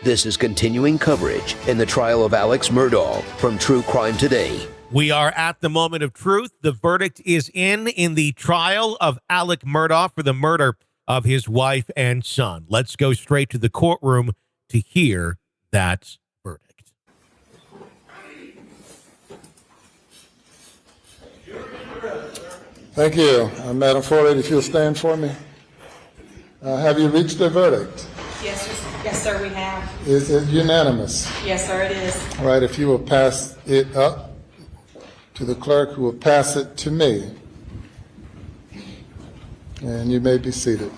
This is continuing coverage in the trial of Alex Murdaugh from True Crime Today. We are at the moment of truth. The verdict is in the trial of Alex Murdaugh for the murder of his wife and son. Let's go straight to the courtroom to hear that verdict. Thank you. Madam Forelady, if you'll stand for me. Have you reached a verdict? Yes, sir, we have. Is it unanimous? Yes, sir, it is. All right, if you will pass it up to the clerk, who will pass it to me. And you may be seated.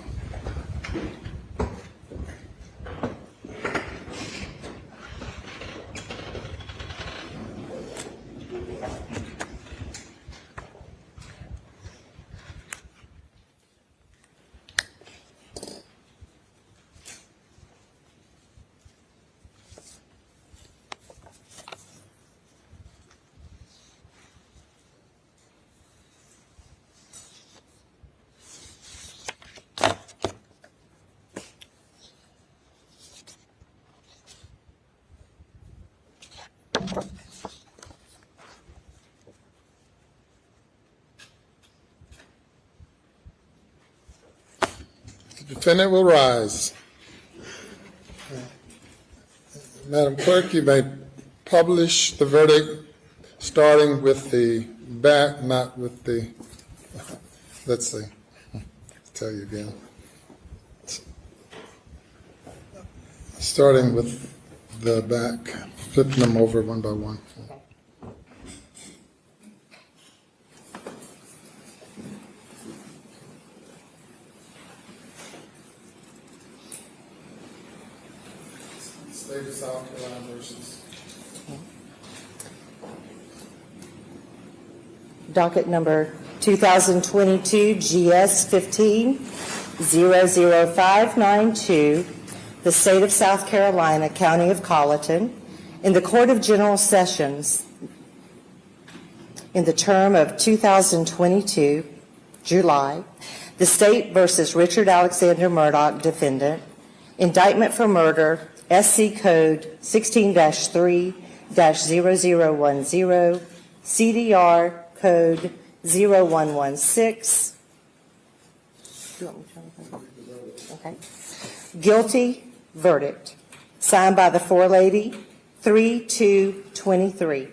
The defendant will rise. Madam Clerk, you may publish the verdict starting with the back, not with the, let's see, I'll tell you again. Starting with the back, flipping them over one by one. State of South Carolina versus. Docket number 2022 GS 15-00592, the State of South Carolina, County of Colleton, in the Court of General Sessions in the term of 2022, July, the State versus Richard Alexander Murdaugh, defendant, indictment for murder, SC Code 16-3-0010, CDR Code 0116. Okay. Guilty verdict. Signed by the forelady, 3-2-23.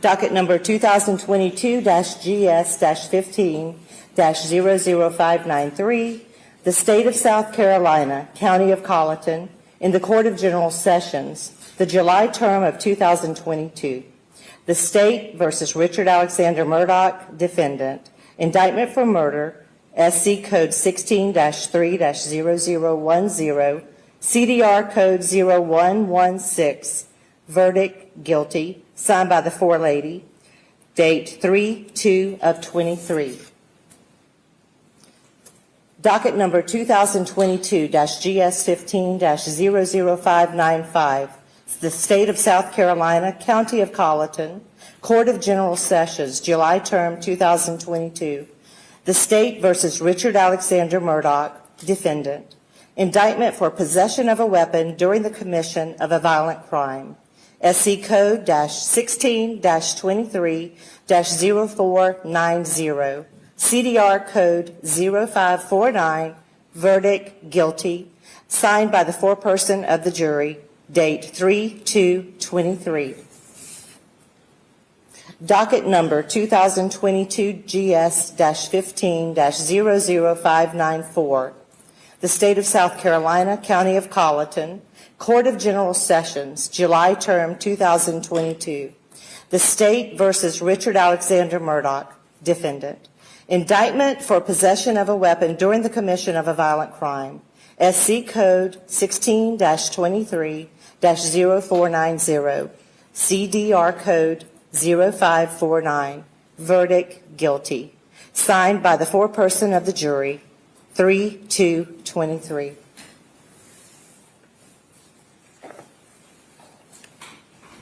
Docket number 2022-GS-15-00593. The State of South Carolina, County of Colleton, in the Court of General Sessions, the July term of 2022. The State versus Richard Alexander Murdaugh, defendant, indictment for murder, SC Code 16-3-0010, CDR Code 0116, verdict guilty, signed by the forelady, date 3-2-23. Docket number 2022-GS-15-00595, the State of South Carolina, County of Colleton, Court of General Sessions, July term 2022. The State versus Richard Alexander Murdaugh, defendant. Indictment for possession of a weapon during the commission of a violent crime. SC Code -16-23-0490. CDR Code 0549, verdict guilty, signed by the foreperson of the jury, date 3-2-23. Docket number 2022 GS-15-00594. The State of South Carolina, County of Colleton, Court of General Sessions, July term 2022. The State versus Richard Alexander Murdaugh, defendant. Indictment for possession of a weapon during the commission of a violent crime. SC Code 16-23-0490. CDR Code 0549. Verdict guilty. Signed by the foreperson of the jury, 3-2-23.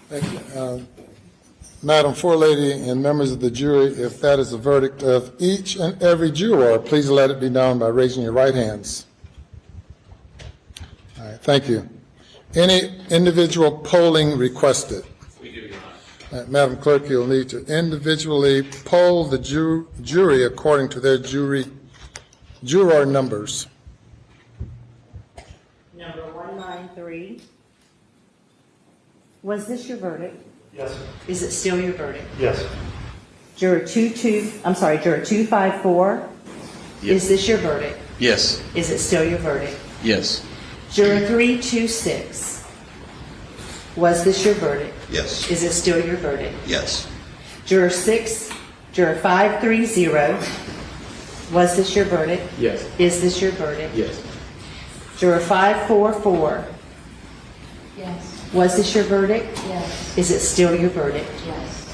Thank you. Madam Forelady and members of the jury, if that is the verdict of each and every juror, please let it be known by raising your right hands. All right, thank you. Any individual polling requested? We do, Your Honor. Madam Clerk, you'll need to individually poll the jury according to their juror numbers. Number 193. Was this your verdict? Yes. Is it still your verdict? Yes. Juror 254. Is this your verdict? Yes. Is it still your verdict? Yes. Juror 326. Was this your verdict? Yes. Is it still your verdict? Yes. Juror 530. Was this your verdict? Yes. Is this your verdict? Yes. Juror 544. Yes. Was this your verdict? Yes. Is it still your verdict? Yes.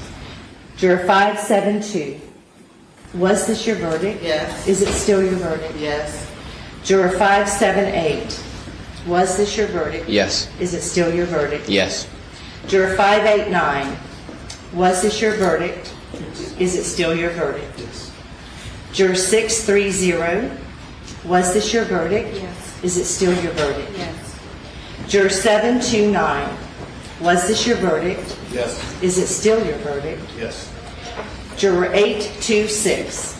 Juror 572. Was this your verdict? Yes. Is it still your verdict? Yes. Juror 578. Was this your verdict? Yes. Is it still your verdict? Yes. Juror 589. Was this your verdict? Is it still your verdict? Yes. Juror 630. Was this your verdict? Yes. Is it still your verdict? Yes. Juror 729. Was this your verdict? Yes. Is it still your verdict? Yes. Juror 826.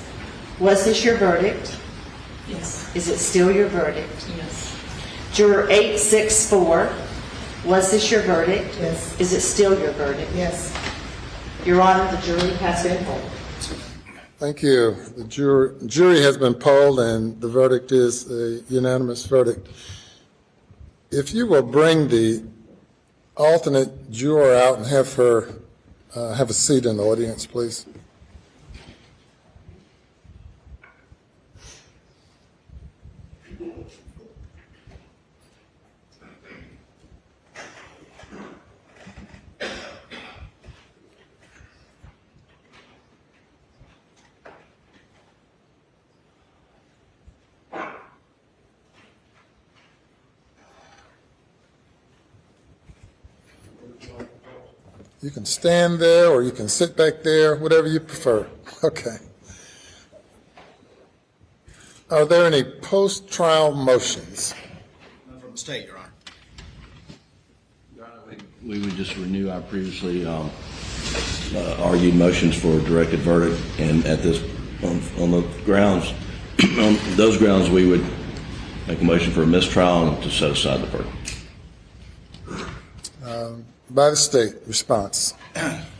Was this your verdict? Yes. Is it still your verdict? Yes. Juror 864. Was this your verdict? Yes. Is it still your verdict? Yes. Your Honor, the jury has been polled. Thank you. The jury has been polled, and the verdict is a unanimous verdict. If you will bring the alternate juror out and have her have a seat in the audience, please. You can stand there or you can sit back there, whatever you prefer. Okay. Are there any post-trial motions? None from the state, Your Honor. Your Honor, we would just renew our previously argued motions for a directed verdict, and at this, on the grounds, on those grounds, we would make a motion for a mistrial and to set aside the verdict. By the state, response.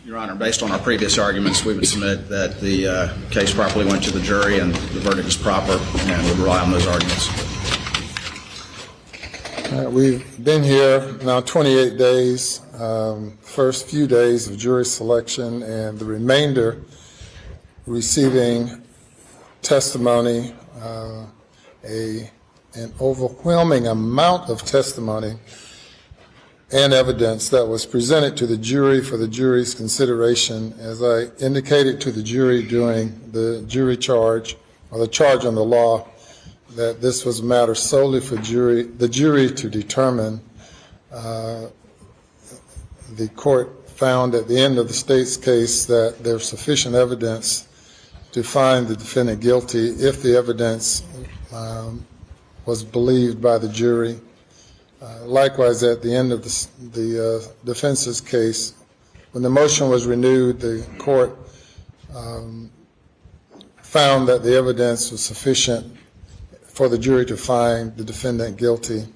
Your Honor, based on our previous arguments, we would submit that the case properly went to the jury and the verdict is proper, and we rely on those arguments. We've been here now 28 days, first few days of jury selection, and the remainder receiving testimony, an overwhelming amount of testimony and evidence that was presented to the jury for the jury's consideration. As I indicated to the jury during the jury charge, or the charge on the law, that this was a matter solely for the jury to determine. The court found at the end of the state's case that there's sufficient evidence to find the defendant guilty if the evidence was believed by the jury. Likewise, at the end of the defense's case, when the motion was renewed, the court found that the evidence was sufficient for the jury to find the defendant guilty.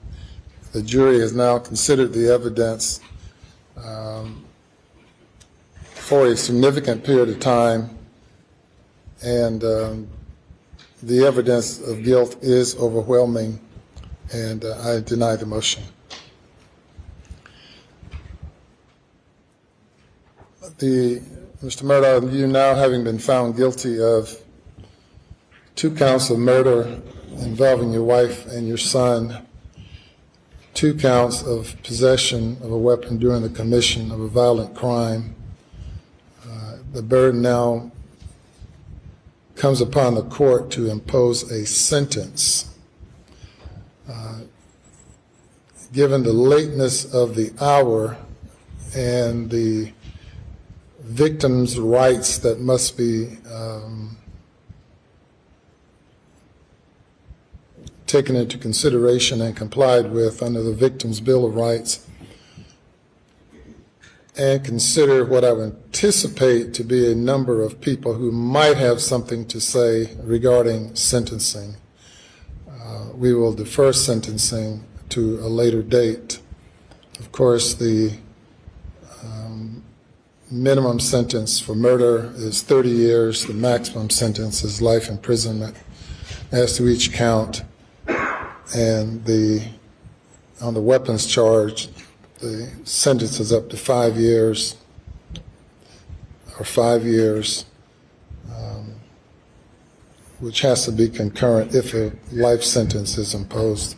The jury has now considered the evidence for a significant period of time, and the evidence of guilt is overwhelming, and I deny the motion. Mr. Murdaugh, you now having been found guilty of 2 counts of murder involving your wife and your son, 2 counts of possession of a weapon during the commission of a violent crime, the burden now comes upon the court to impose a sentence. Given the lateness of the hour and the victim's rights that must taken into consideration and complied with under the Victims' Bill of Rights, and consider what I would anticipate to be a number of people who might have something to say regarding sentencing. We will defer sentencing to a later date. Of course, the minimum sentence for murder is 30 years. The maximum sentence is life imprisonment as to each count. And on the weapons charge, the sentence is up to 5 years, or 5 years, which has to be concurrent if a life sentence is imposed.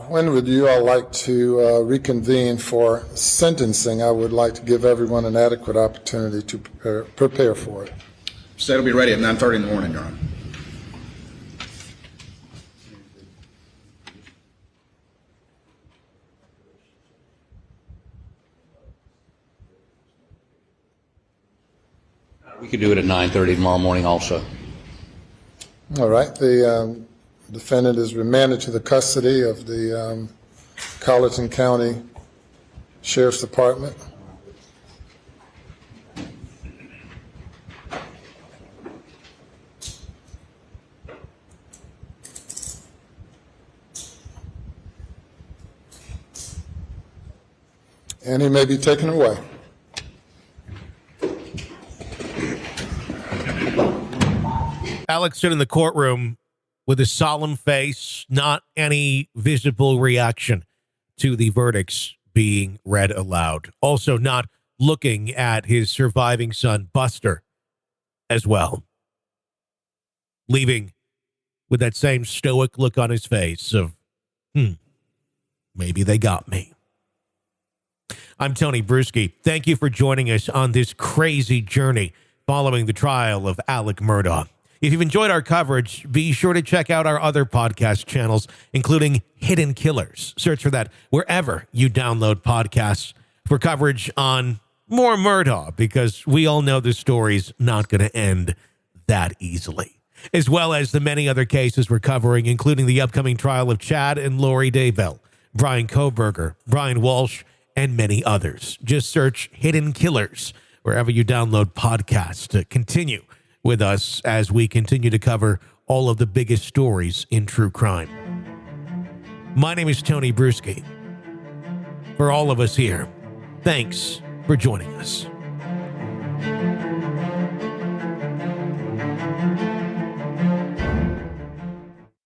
When would you all like to reconvene for sentencing? I would like to give everyone an adequate opportunity to prepare for it. State will be ready at 9:30 in the morning, Your Honor. We could do it at 9:30 tomorrow morning also. All right. The defendant is remanded to the custody of the Colleton County Sheriff's Department. And he may be taken away. Alex stood in the courtroom with a solemn face, not any visible reaction to the verdicts being read aloud. Also not looking at his surviving son, Buster, as well. Leaving with that same stoic look on his face of, maybe they got me. I'm Tony Bruschi. Thank you for joining us on this crazy journey following the trial of Alex Murdaugh. If you've enjoyed our coverage, be sure to check out our other podcast channels, including Hidden Killers. Search for that wherever you download podcasts for coverage on more Murdaugh, because we all know the story's not going to end that easily. As well as the many other cases we're covering, including the upcoming trial of Chad and Lori Daybell, Bryan Kohberger, Ana Walshe, and many others. Just search Hidden Killers wherever you download podcasts to continue with us as we continue to cover all of the biggest stories in true crime. My name is Tony Bruschi. For all of us here, thanks for joining us.